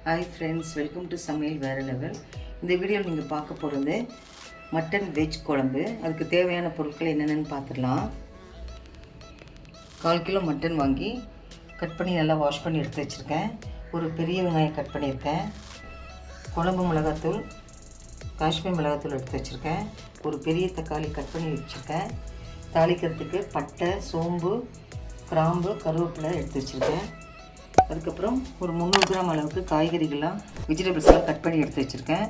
Hi friends, welcome to Samayal Vera level. இந்த வீடியோவில் நீங்கள் பார்க்க போகிறது மட்டன் வெஜ் குழம்பு. அதுக்கு தேவையான பொருட்கள் என்னென்னு பார்த்துடலாம். 1/4 கிலோ மட்டன் வாங்கி கட் பண்ணி நல்லா வாஷ் பண்ணி எடுத்து வச்சுருக்கேன். ஒரு பெரிய வெங்காயம் கட் பண்ணியிருக்கேன். குழம்பு மிளகாத்தூள், காஷ்மீர் மிளகாத்தூள் எடுத்து வச்சுருக்கேன். ஒரு பெரிய தக்காளி கட் பண்ணி வச்சுருக்கேன். தாளிக்கிறதுக்கு பட்டை, சோம்பு, கிராம்பு, கருவேப்பிலை எடுத்து வச்சுருக்கேன். அதுக்கப்புறம் ஒரு 300 கிராம் அளவுக்கு காய்கறிகள்லாம் வெஜிடபிள்ஸ்லாம் கட் பண்ணி எடுத்து வச்சுருக்கேன்.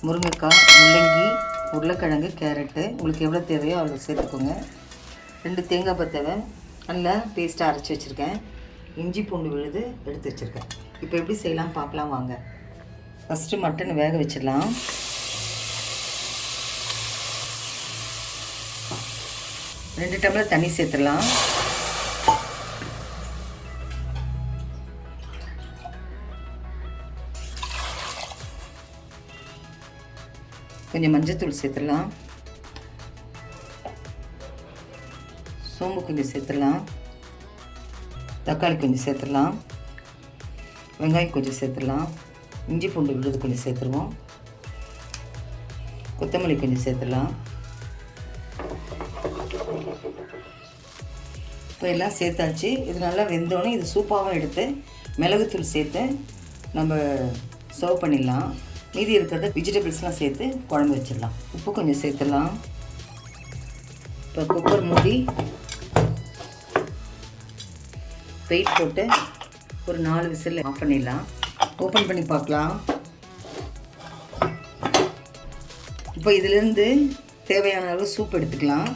முருங்கைக்காய், முள்ளங்கி, உருளைக்கிழங்கு, கேரட்டு உங்களுக்கு எவ்வளோ தேவையோ அவ்வளோ சேர்த்துக்கோங்க. 2 தேங்காய் பத்தவை நல்லா பேஸ்ட்டாக அரைச்சி வச்சுருக்கேன். இஞ்சி பூண்டு விழுது எடுத்து வச்சுருக்கேன். இப்போ எப்படி செய்யலாம் பார்க்கலாம் வாங்க. ஃபஸ்ட்டு மட்டன் வேக வச்சிடலாம். ரெண்டு டம்ளர் தண்ணி சேர்த்துடலாம். கொஞ்சம் மஞ்சத்தூள் சேர்த்துடலாம். சோம்பு கொஞ்சம் சேர்த்துடலாம். தக்காளி கொஞ்சம் சேர்த்துடலாம். வெங்காயம் கொஞ்சம் சேர்த்துடலாம். இஞ்சி பூண்டு விழுது கொஞ்சம் சேர்த்துருவோம். கொத்தமல்லி கொஞ்சம் சேர்த்துடலாம். இப்போ எல்லாம் சேர்த்தாச்சு. இது நல்லா வெந்தோடனே இது சூப்பாகவும் எடுத்து மிளகுத்தூள் சேர்த்து நம்ம சர்வ் பண்ணிடலாம். மீதி இருக்கிறத வெஜிடபிள்ஸ்லாம் சேர்த்து குழம்பு வச்சிடலாம். உப்பு கொஞ்சம் சேர்த்துடலாம். இப்போ குக்கர் மூடி வெயிட் போட்டு ஒரு 4 விசில் ஆஃப் பண்ணிடலாம். ஓப்பன் பண்ணி பார்க்கலாம். இப்போ இதிலேருந்து தேவையான அளவு சூப் எடுத்துக்கலாம்.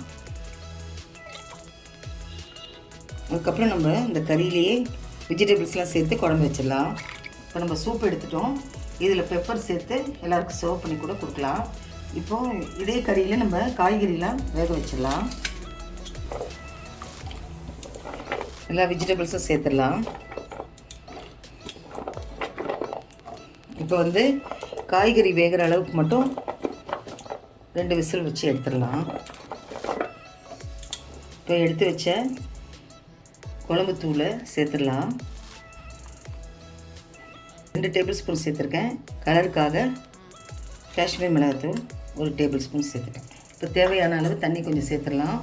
அதுக்கப்புறம் நம்ம இந்த கறியிலேயே வெஜிடபிள்ஸ்லாம் சேர்த்து குழம்பு வச்சிடலாம். இப்போ நம்ம சூப் எடுத்துட்டோம். இதில் பெப்பர் சேர்த்து எல்லாருக்கும் சர்வ் பண்ணி கூட கொடுக்கலாம். இப்போது இதே கறியில் நம்ம காய்கறிலாம் வேக வச்சிடலாம். எல்லா வெஜிடபிள்ஸும் சேர்த்துடலாம். இப்போ காய்கறி வேகிற அளவுக்கு மட்டும் 2 விசில் வச்சு எடுத்துடலாம். இப்போ எடுத்து வச்ச குழம்பு தூளை சேர்த்துடலாம். 2 டேபிள் ஸ்பூன் சேர்த்துருக்கேன். கலருக்காக காஷ்மீர் மிளகாத்தூள் 1 டேபிள் ஸ்பூன் சேர்த்துட்டேன். இப்போ தேவையான அளவு தண்ணி கொஞ்சம் சேர்த்துடலாம்.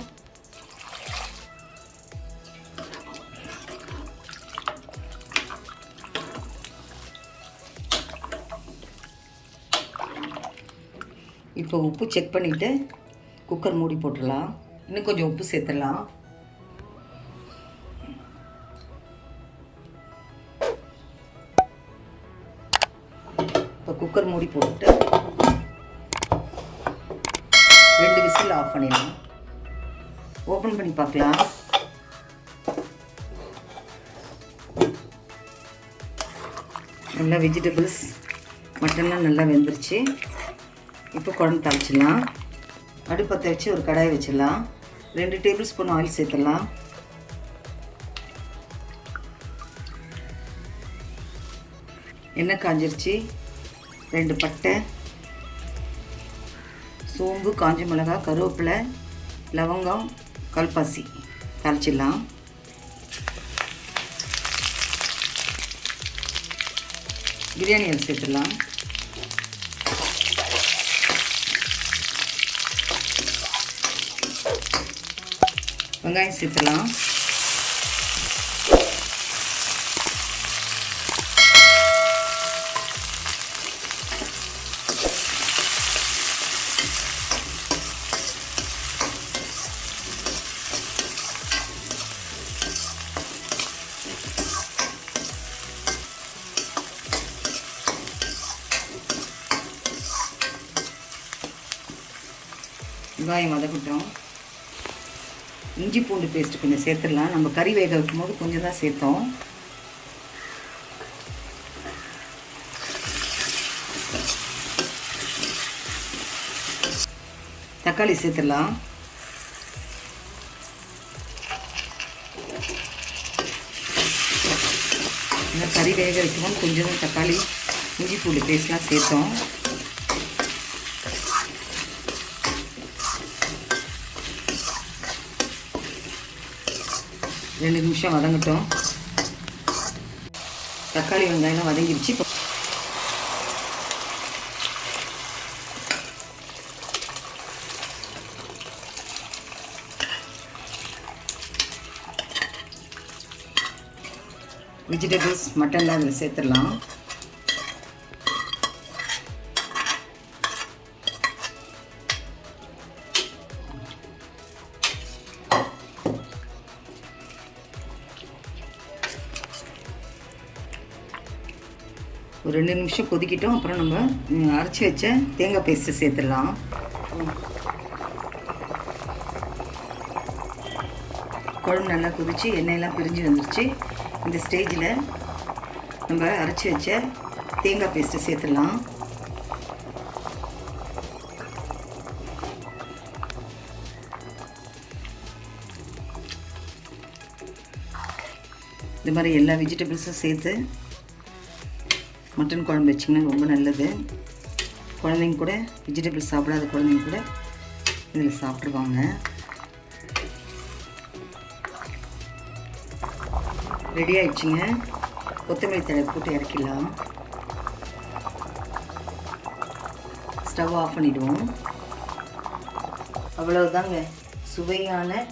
இப்போ உப்பு செக் பண்ணிவிட்டு குக்கர் மூடி போட்டுடலாம். இன்னும் கொஞ்சம் உப்பு சேர்த்துடலாம். இப்போ குக்கர் மூடி போட்டுட்டு 2 விசில் ஆஃப் பண்ணிடலாம். ஓப்பன் பண்ணி பார்க்கலாம். நல்லா வெஜிடபிள்ஸ் மட்டன்லாம் நல்லா வெந்துருச்சு. இப்போ குழம்பு தாளிச்சிடலாம். அடுப்பத்தை வச்சு ஒரு கடாயை வச்சிடலாம். 2 டேபிள் ஸ்பூன் ஆயில் சேர்த்துடலாம். எண்ணெய் காஞ்சிருச்சு. 2 பட்டை, சோம்பு, காஞ்ச மிளகாய், கருவேப்பிலை, லவங்கம், கல்பாசி தாளிச்சிடலாம். பிரியாணி அரிசி சேர்த்துடலாம். வெங்காயம் சேர்த்துடலாம். வெங்காயம் வதக்கட்டும். இஞ்சி பூண்டு பேஸ்ட்டு கொஞ்சம் சேர்த்துடலாம். நம்ம கறி வேக வைக்கும் போது கொஞ்சம் தான் சேர்த்தோம். தக்காளி சேர்த்துடலாம். இந்த கறி வேக வைக்கும்போது கொஞ்சம் தக்காளி, இஞ்சி பூண்டு பேஸ்ட்லாம் சேர்த்தோம். 2 நிமிஷம் வதங்கட்டும். தக்காளி வெங்காயம் வதங்கிடுச்சு. வெஜிடபிள்ஸ் மட்டன்லாம் அதில் சேர்த்துடலாம். ஒரு 2 நிமிஷம் கொதிக்கிட்டோம். அப்புறம் நம்ம அரைச்சி வச்ச தேங்காய் பேஸ்ட்டு சேர்த்துடலாம். குழம்பு நல்லா கொதிச்சு எண்ணெயெல்லாம் பிரிஞ்சு வந்துருச்சு. இந்த ஸ்டேஜில் நம்ம அரைச்சி வச்ச தேங்காய் பேஸ்ட்டு சேர்த்துடலாம். இந்த மாதிரி எல்லா வெஜிடபிள்ஸும் சேர்த்து மட்டன் குழம்பு வச்சிங்கன்னா ரொம்ப நல்லது. குழந்தைங்க கூட, வெஜிடபிள்ஸ் சாப்பிடாத குழந்தைங்க கூட இதில் சாப்பிட்ருவாங்க. ரெடி ஆயிடுச்சுங்க. கொத்தமல்லி தழை போட்டு இறக்கிடலாம். ஸ்டவ் ஆஃப் பண்ணிவிடுவோம். அவ்வளவுதாங்க, சுவையான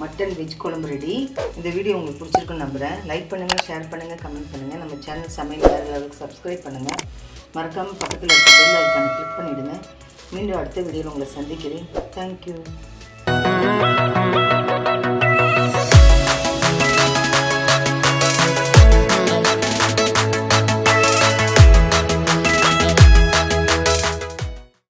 மட்டன் வெஜ் குழம்பு ரெடி. இந்த வீடியோ உங்களுக்கு பிடிச்சிருக்குன்னு நம்புகிறேன். லைக் பண்ணுங்கள், ஷேர் பண்ணுங்கள், கமெண்ட் பண்ணுங்கள். நம்ம சேனல் சமையல் வேறு சப்ஸ்கிரைப் பண்ணுங்கள். மறக்காமல் பக்கத்தில் இருக்க பெல் ஐக்கானை கிளிக் பண்ணிவிடுங்க. மீண்டும் அடுத்த வீடியோவில் உங்களை சந்திக்கிறேன். தேங்க்யூ.